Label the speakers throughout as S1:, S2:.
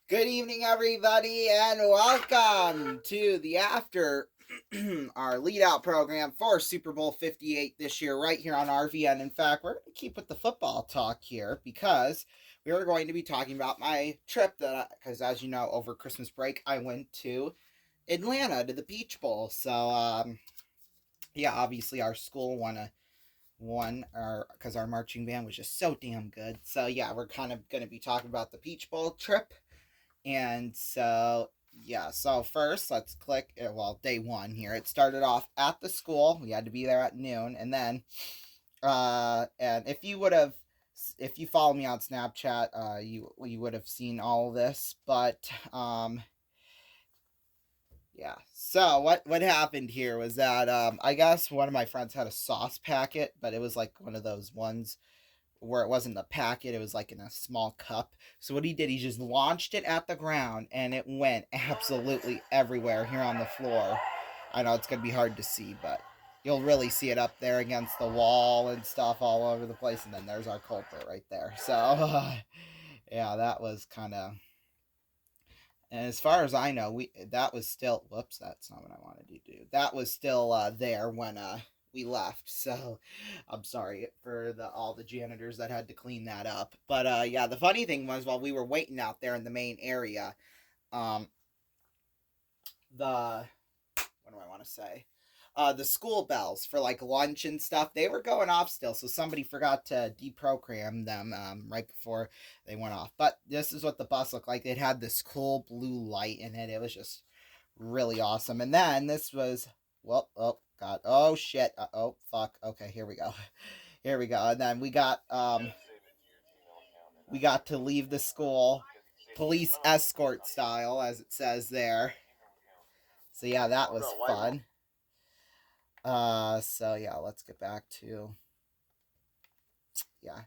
S1: Good evening, everybody, and welcome to the after our lead out program for Super Bowl 58 this year, right here on RVN. In fact, we're going to keep with the football talk here because we are going to be talking about my trip because as you know, over Christmas break, I went to Atlanta to the Peach Bowl. So, yeah, obviously our school won our because our marching band was just so damn good. So yeah, we're kind of going to be talking about the Peach Bowl trip. And so, yeah, so first let's click, well, day one here. It started off at the school. We had to be there at noon. And then, and if you follow me on Snapchat, you would have seen all of this. But, yeah. So what happened here was that I guess one of my friends had a sauce packet, but it was like one of those ones where it wasn't a packet, it was like in a small cup. So what he did, he just launched it at the ground and it went absolutely everywhere here on the floor. I know it's gonna be hard to see, but you'll really see it up there against the wall and stuff all over the place. And then there's our culprit right there. So yeah, that was kind of. And as far as I know, we that was still. Whoops, that's not what I wanted to do. That was still there when we left. So I'm sorry for all the janitors that had to clean that up. But yeah, the funny thing was while we were waiting out there in the main area, um, the what do I want to say? The school bells for like lunch and stuff, they were going off still. So somebody forgot to deprogram them right before they went off. But this is what the bus looked like. It had this cool blue light in it. It was just really awesome. And then this was, well, oh, God. Oh, shit. Oh, fuck. Okay, here we go. Here we go. And then we got to leave the school police escort style, as it says there. So yeah, that was fun. So yeah, let's get back to yeah.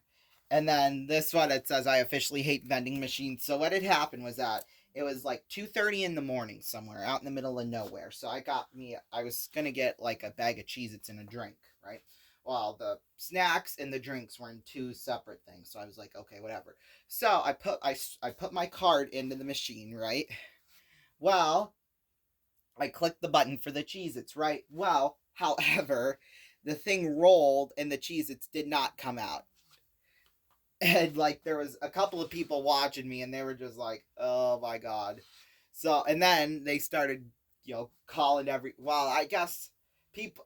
S1: And then this one, it says I officially hate vending machines. So what had happened was that it was like 2:30 in the morning somewhere out in the middle of nowhere. So I was gonna get like a bag of Cheez-Its and a drink, right? Well, the snacks and the drinks were in two separate things. So I was like, okay, whatever. So I put my card into the machine, right? Well, I clicked the button for the Cheez-Its, right? Well, however, the thing rolled and the Cheez-Its did not come out. And like there was a couple of people watching me and they were just like, oh my God. So and then they started, calling well, I guess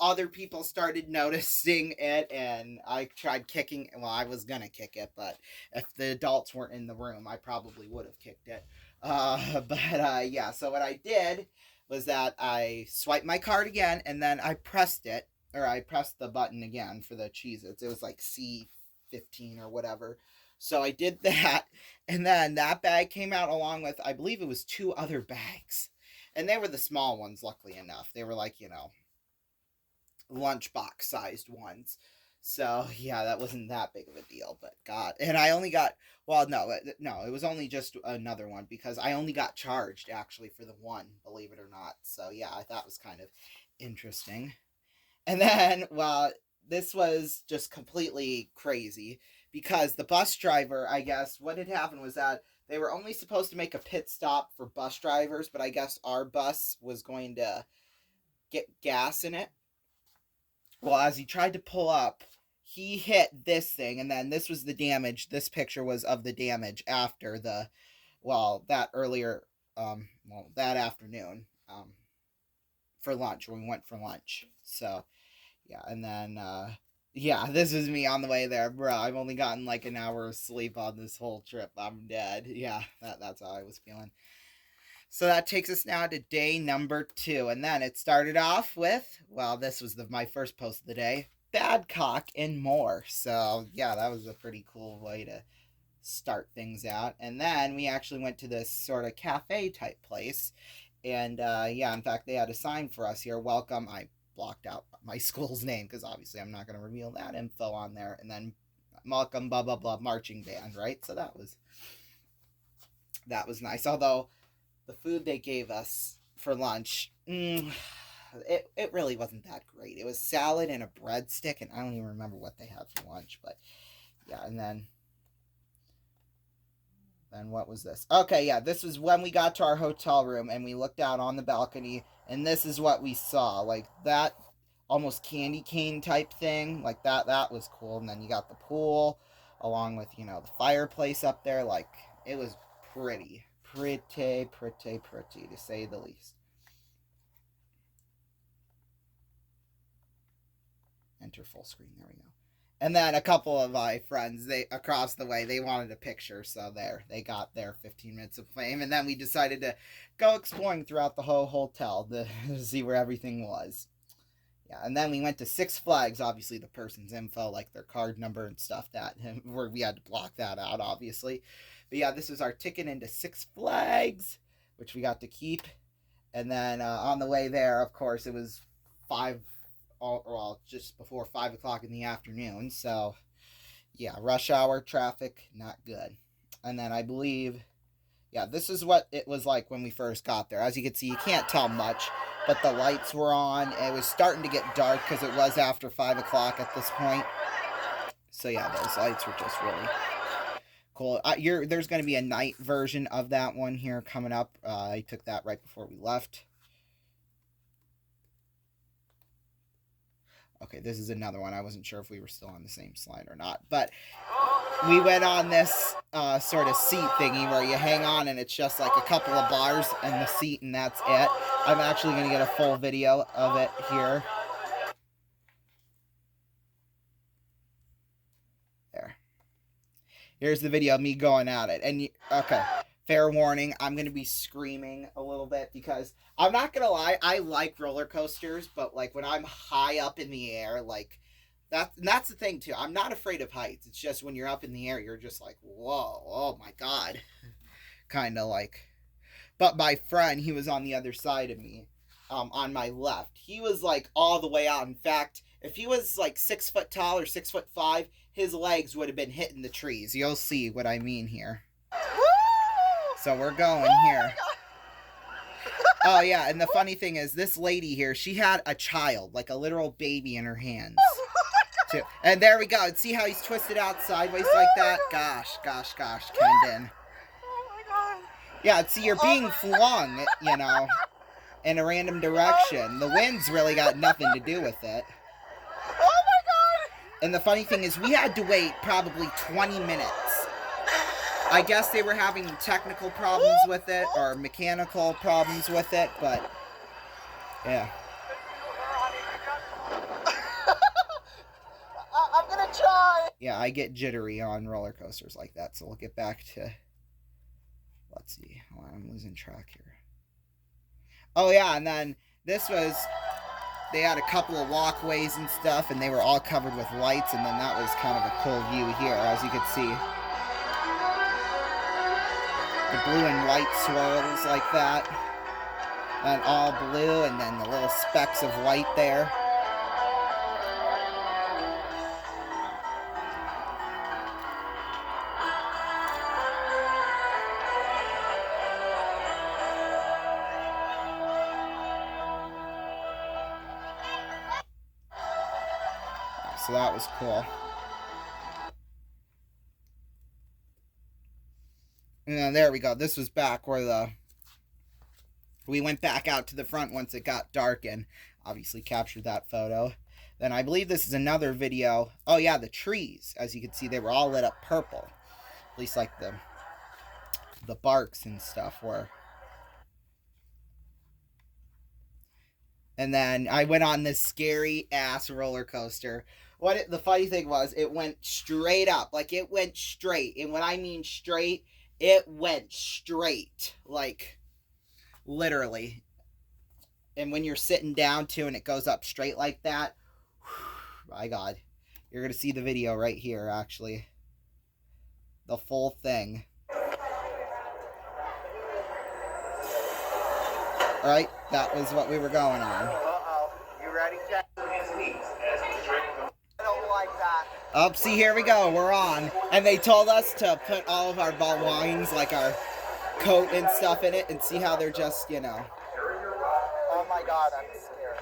S1: other people started noticing it and I tried kicking, well, I was gonna kick it, but if the adults weren't in the room, I probably would have kicked it. But yeah, so what I did was that I swiped my card again and then I pressed it, or I pressed the button again for the Cheez-Its. It was like C15 or whatever. So I did that, and then that bag came out along with, I believe it was two other bags. And they were the small ones, luckily enough. They were like, lunchbox sized ones. So yeah, that wasn't that big of a deal, but God, and I only got, well, no, it was only just another one because I only got charged actually for the one, believe it or not. So yeah, I thought it was kind of interesting. And then, well, this was just completely crazy because the bus driver, I guess, what had happened was that they were only supposed to make a pit stop for bus drivers, but I guess our bus was going to get gas in it. Well, as he tried to pull up, he hit this thing, and then this was the damage. This picture was of the damage after that earlier, that afternoon, for lunch, when we went for lunch. So, yeah, and then yeah, this is me on the way there, bro. I've only gotten like an hour of sleep on this whole trip. I'm dead. Yeah, that's how I was feeling. So that takes us now to day number 2, and then it started off with, well, this was my first post of the day, Badcock and more. So yeah, that was a pretty cool way to start things out. And then we actually went to this sort of cafe type place, and yeah, in fact, they had a sign for us here, welcome. I blocked out my school's name because obviously I'm not going to reveal that info on there. And then welcome, blah blah blah, marching band, right? So that was nice. Although the food they gave us for lunch, it really wasn't that great. It was salad and a breadstick, and I don't even remember what they had for lunch. But yeah, and then Then what was this? Okay, yeah, this was when we got to our hotel room and we looked out on the balcony, and this is what we saw. Like that almost candy cane type thing. Like that was cool. And then you got the pool along with, you know, the fireplace up there. Like it was pretty to say the least. Enter full screen. There we go. And then a couple of my friends, they across the way, they wanted a picture, so there they got their 15 minutes of fame. And then we decided to go exploring throughout the whole hotel to see where everything was. Yeah, and then we went to Six Flags. Obviously, the person's info, like their card number and stuff, that where we had to block that out, obviously. But yeah, this was our ticket into Six Flags, which we got to keep. And then on the way there, of course, it was just before 5 o'clock in the afternoon. So, yeah, rush hour traffic, not good. And then I believe, yeah, this is what it was like when we first got there. As you can see, you can't tell much, but the lights were on. It was starting to get dark because it was after 5 o'clock at this point. So, yeah, those lights were just really cool. There's going to be a night version of that one here coming up. I took that right before we left. Okay, this is another one. I wasn't sure if we were still on the same slide or not. But we went on this sort of seat thingy where you hang on and it's just like a couple of bars and the seat and that's it. I'm actually going to get a full video of it here. There. Here's the video of me going at it. And, okay, fair warning, I'm going to be screaming a little bit because I'm not going to lie, I like roller coasters, but like when I'm high up in the air, like that's the thing too. I'm not afraid of heights. It's just when you're up in the air, you're just like, whoa, oh my God. Kind of like, but my friend, he was on the other side of me, on my left. He was like all the way out. In fact, if he was like 6 foot tall or 6'5", his legs would have been hitting the trees. You'll see what I mean here. So we're going here. Oh, yeah, and the funny thing is, this lady here, she had a child, like a literal baby in her hands. Too. And there we go. See how he's twisted out sideways like that? Gosh, Kendon.
S2: Oh, my God.
S1: Yeah, see, you're being flung, you know, in a random direction. The wind's really got nothing to do with it.
S2: Oh, my God.
S1: And the funny thing is, we had to wait probably 20 minutes. I guess they were having technical problems with it or mechanical problems with it, but yeah.
S2: I'm gonna try.
S1: Yeah, I get jittery on roller coasters like that, so we'll get back to, let's see, oh, I'm losing track here. Oh yeah, and then this was, they had a couple of walkways and stuff, and they were all covered with lights, and then that was kind of a cool view here, as you could see. The blue and white swirls like that. And all blue, and then the little specks of white there. So that was cool. And there we go. This was back where we went back out to the front once it got dark and obviously captured that photo. Then I believe this is another video. Oh yeah, the trees. As you can see, they were all lit up purple. At least like the barks and stuff were. And then I went on this scary ass roller coaster. The funny thing was, it went straight up. Like, it went straight. And when I mean straight, it went straight. Like, literally. And when you're sitting down, too, and it goes up straight like that, whew, my God. You're going to see the video right here, actually. The full thing. Alright, that was what we were going on.
S2: Uh-oh. You ready, Jack? I don't like that.
S1: Oh, see, here we go. We're on. And they told us to put all of our belongings, like our coat and stuff in it, and see how they're just, you know.
S2: Oh my God, I'm scared.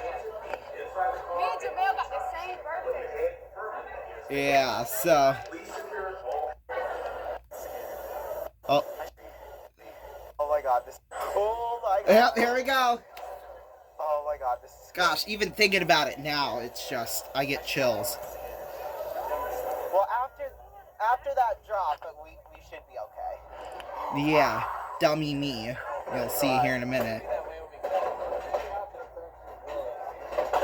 S3: Me and Jamel got the same birthday.
S1: Yeah, so. Oh,
S2: Oh my god, this. Oh my god.
S1: yeah, here we go.
S2: Oh my god, this is.
S1: Gosh, even thinking about it now, it's just, I get chills.
S2: Well, after that drop, we should be okay.
S1: Yeah, dummy me. You'll see here in a minute.
S2: I'm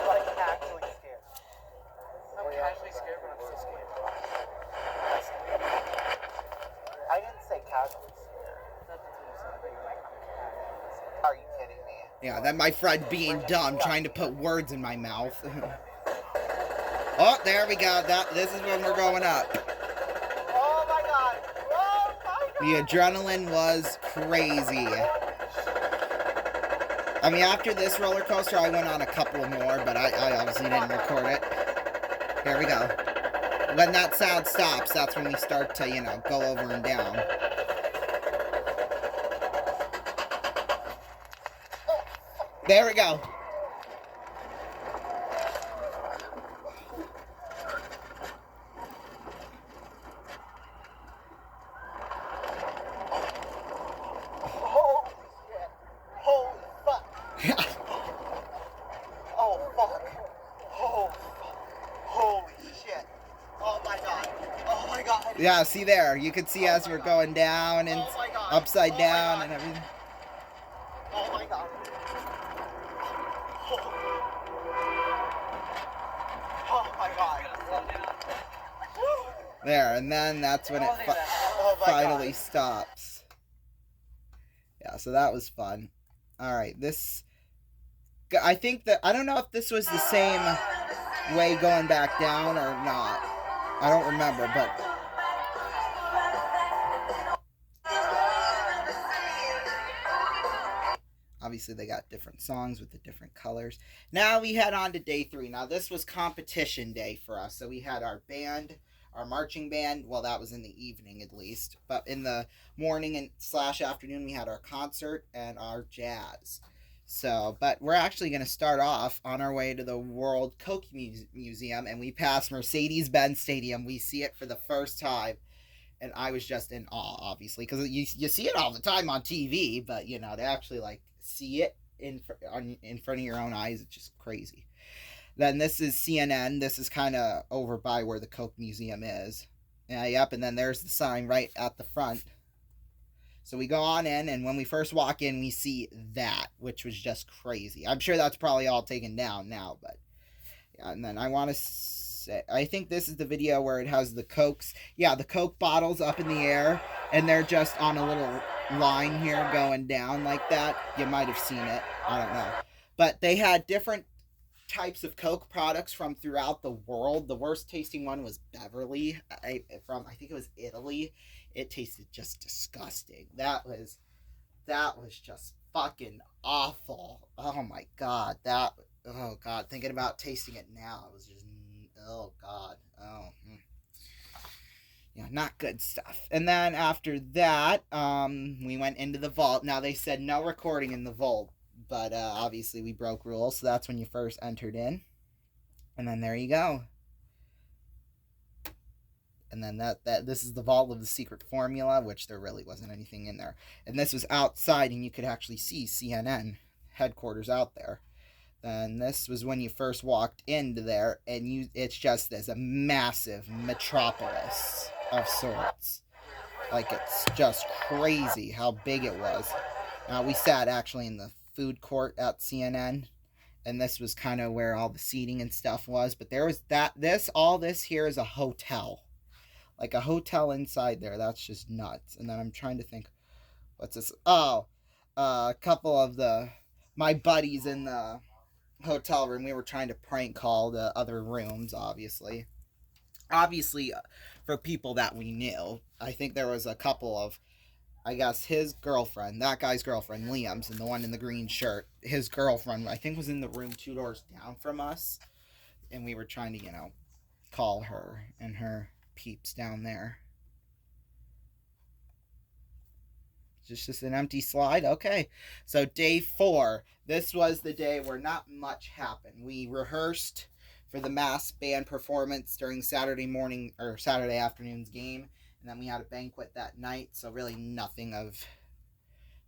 S2: like actually scared.
S4: I'm casually scared, but I'm still scared.
S2: I didn't say casually scared. Are you kidding me?
S1: Yeah, that my friend being dumb, trying to put words in my mouth. Oh, there we go. This is when we're going up.
S2: Oh my god! Oh my god!
S1: The adrenaline was crazy. I mean, after this roller coaster, I went on a couple more, but I obviously didn't record it. Here we go. When that sound stops, that's when we start to, you know, go over and down. There we go.
S2: Holy shit! Holy fuck! Oh fuck! Oh fuck! Holy shit! Oh my god! Oh my god!
S1: Yeah, see there. You can see as we're going down and
S2: Oh my God.
S1: upside
S2: Oh my
S1: down
S2: God.
S1: and everything.
S2: Oh my god! Oh my god!
S1: There, and then that's when it
S2: Oh my
S1: finally
S2: god!
S1: stops. Yeah, so that was fun. Alright, this... I think that... I don't know if this was the same way going back down or not. I don't remember, but... Obviously, they got different songs with the different colors. Now we head on to day 3. Now, this was competition day for us. So we had our band, our marching band. Well, that was in the evening at least. But in the morning and / afternoon, we had our concert and our jazz. So, but we're actually going to start off on our way to the World Coke Museum. And we pass Mercedes-Benz Stadium. We see it for the first time. And I was just in awe, obviously. Because you see it all the time on TV. But, you know, to actually, like, see it in front of your own eyes, it's just crazy. Then this is CNN. This is kind of over by where the Coke Museum is. Yep, and then there's the sign right at the front. So we go on in, and when we first walk in, we see that, which was just crazy. I'm sure that's probably all taken down now, but yeah. And then I want to say, I think this is the video where it has the Cokes. Yeah, the Coke bottles up in the air, and they're just on a little line here going down like that. You might have seen it. I don't know. But they had different types of Coke products from throughout the world. The worst tasting one was Beverly from I think it was Italy. It tasted just disgusting. That was just fucking awful. Oh my god. Oh god, thinking about tasting it now, it was just, oh god. Oh. Yeah, not good stuff. And then after that, we went into the vault. Now they said no recording in the vault, but obviously we broke rules, so that's when you first entered in. And then there you go. And then this is the vault of the secret formula, which there really wasn't anything in there. And this was outside, and you could actually see CNN headquarters out there. And this was when you first walked into there, and it's just this a massive metropolis of sorts. Like, it's just crazy how big it was. Now, we sat actually in the food court at CNN, and this was kind of where all the seating and stuff was. But there was all this here is a hotel. Like a hotel inside there. That's just nuts. And then I'm trying to think, what's this? Oh, a couple of my buddies in the hotel room, we were trying to prank call the other rooms, obviously. For people that we knew. I think there was a couple of, I guess, his girlfriend, that guy's girlfriend, Liam's, and the one in the green shirt, his girlfriend, I think, was in the room 2 doors down from us. And we were trying to, call her and her peeps down there. Just an empty slide. Okay, so day 4. This was the day where not much happened. We rehearsed for the mass band performance during Saturday morning or Saturday afternoon's game, And then we had a banquet that night, so really nothing of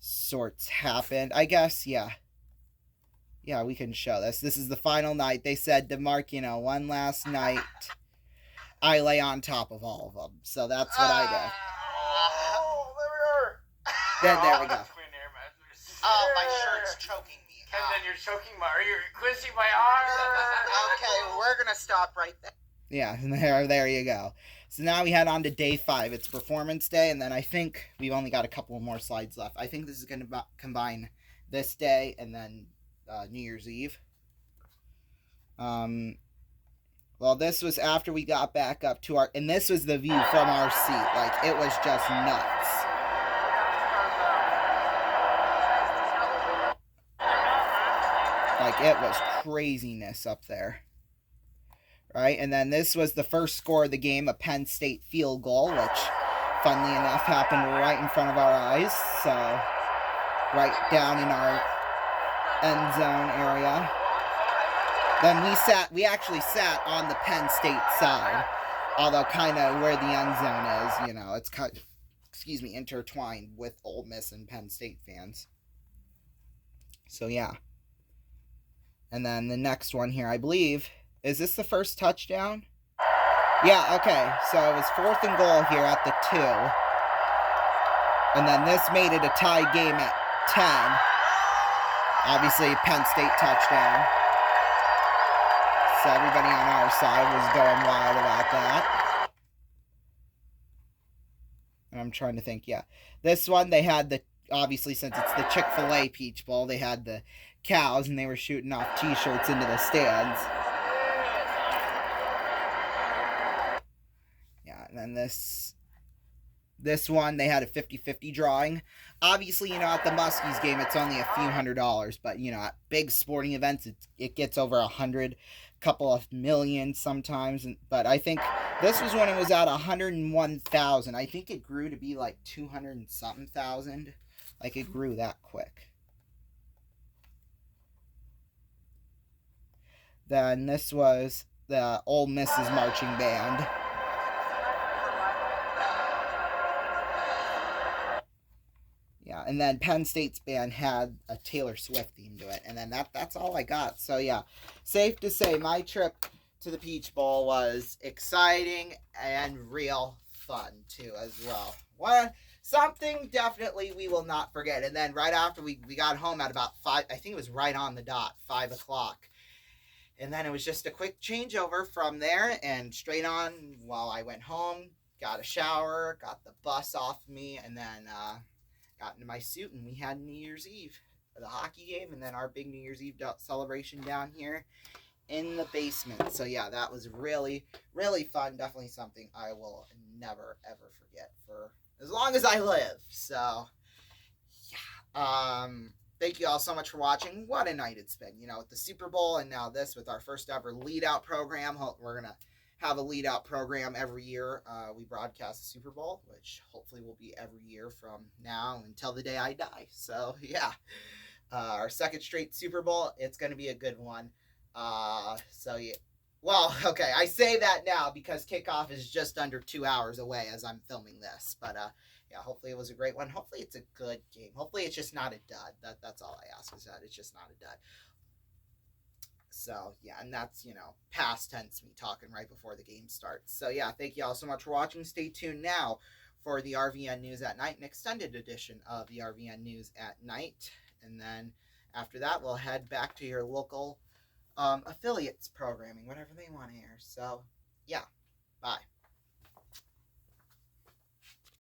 S1: sorts happened. I guess, yeah. Yeah, we can show this. This is the final night. They said to mark, one last night, I lay on top of all of them. So that's what I did.
S2: Oh, there we are.
S1: There we go.
S4: Twin air mattress.
S1: Oh, my shirt's choking me.
S4: And then you're choking you're squishing my arm.
S1: Okay, we're going to stop right there. Yeah, there you go. So now we head on to day 5. It's performance day, and then I think we've only got a couple more slides left. I think this is going to combine this day and then New Year's Eve. Well, this was after we got back up to our... And this was the view from our seat. Like, it was just nuts. Like, it was craziness up there. Right? And then this was the first score of the game, a Penn State field goal, which, funnily enough, happened right in front of our eyes. So, right down in our end zone area. Then we actually sat on the Penn State side, although kind of where the end zone is, it's kind of, intertwined with Ole Miss and Penn State fans. So yeah. And then the next one here, I believe, is this the first touchdown? Yeah, okay. So it was 4th and goal here at the 2. And then this made it a tie game at 10. Obviously, Penn State touchdown. So everybody on our side was going wild about that. And I'm trying to think, yeah. This one, they had obviously, since it's the Chick-fil-A Peach Bowl, they had the cows, and they were shooting off t-shirts into the stands. Yeah, and then this one, they had a 50-50 drawing. Obviously, at the Muskies game, it's only a few $100s, but, at big sporting events, it gets over 100, couple of million sometimes. But I think this was when it was at 101,000. I think it grew to be like 200 and something thousand. Like, it grew that quick. Then this was the Ole Miss's marching band. Yeah, and then Penn State's band had a Taylor Swift theme to it. And then that's all I got. So, yeah, safe to say my trip to the Peach Bowl was exciting and real fun, too, as well. Something definitely we will not forget. And then right after we got home at about 5, I think it was right on the dot, 5 o'clock. And then it was just a quick changeover from there and straight on while I went home, got a shower, got the bus off me, and then got into my suit, and we had New Year's Eve for the hockey game, and then our big New Year's Eve celebration down here in the basement. So, yeah, that was really, really fun. Definitely something I will never, ever forget for as long as I live. So, yeah. Thank you all so much for watching. What a night it's been, with the Super Bowl and now this with our first ever lead-out program. We're going to have a lead-out program every year. We broadcast the Super Bowl, which hopefully will be every year from now until the day I die. So, yeah. Our second straight Super Bowl, it's going to be a good one. So, yeah. Well, okay, I say that now because kickoff is just under 2 hours away as I'm filming this. But, yeah, hopefully it was a great one. Hopefully it's a good game. Hopefully it's just not a dud. That's all I ask, is that it's just not a dud. So, yeah, and that's, past tense me talking right before the game starts. So, yeah, thank you all so much for watching. Stay tuned now for the RVN News at Night, an extended edition of the RVN News at Night. And then after that, we'll head back to your local affiliates programming, whatever they want to air. So, yeah, bye.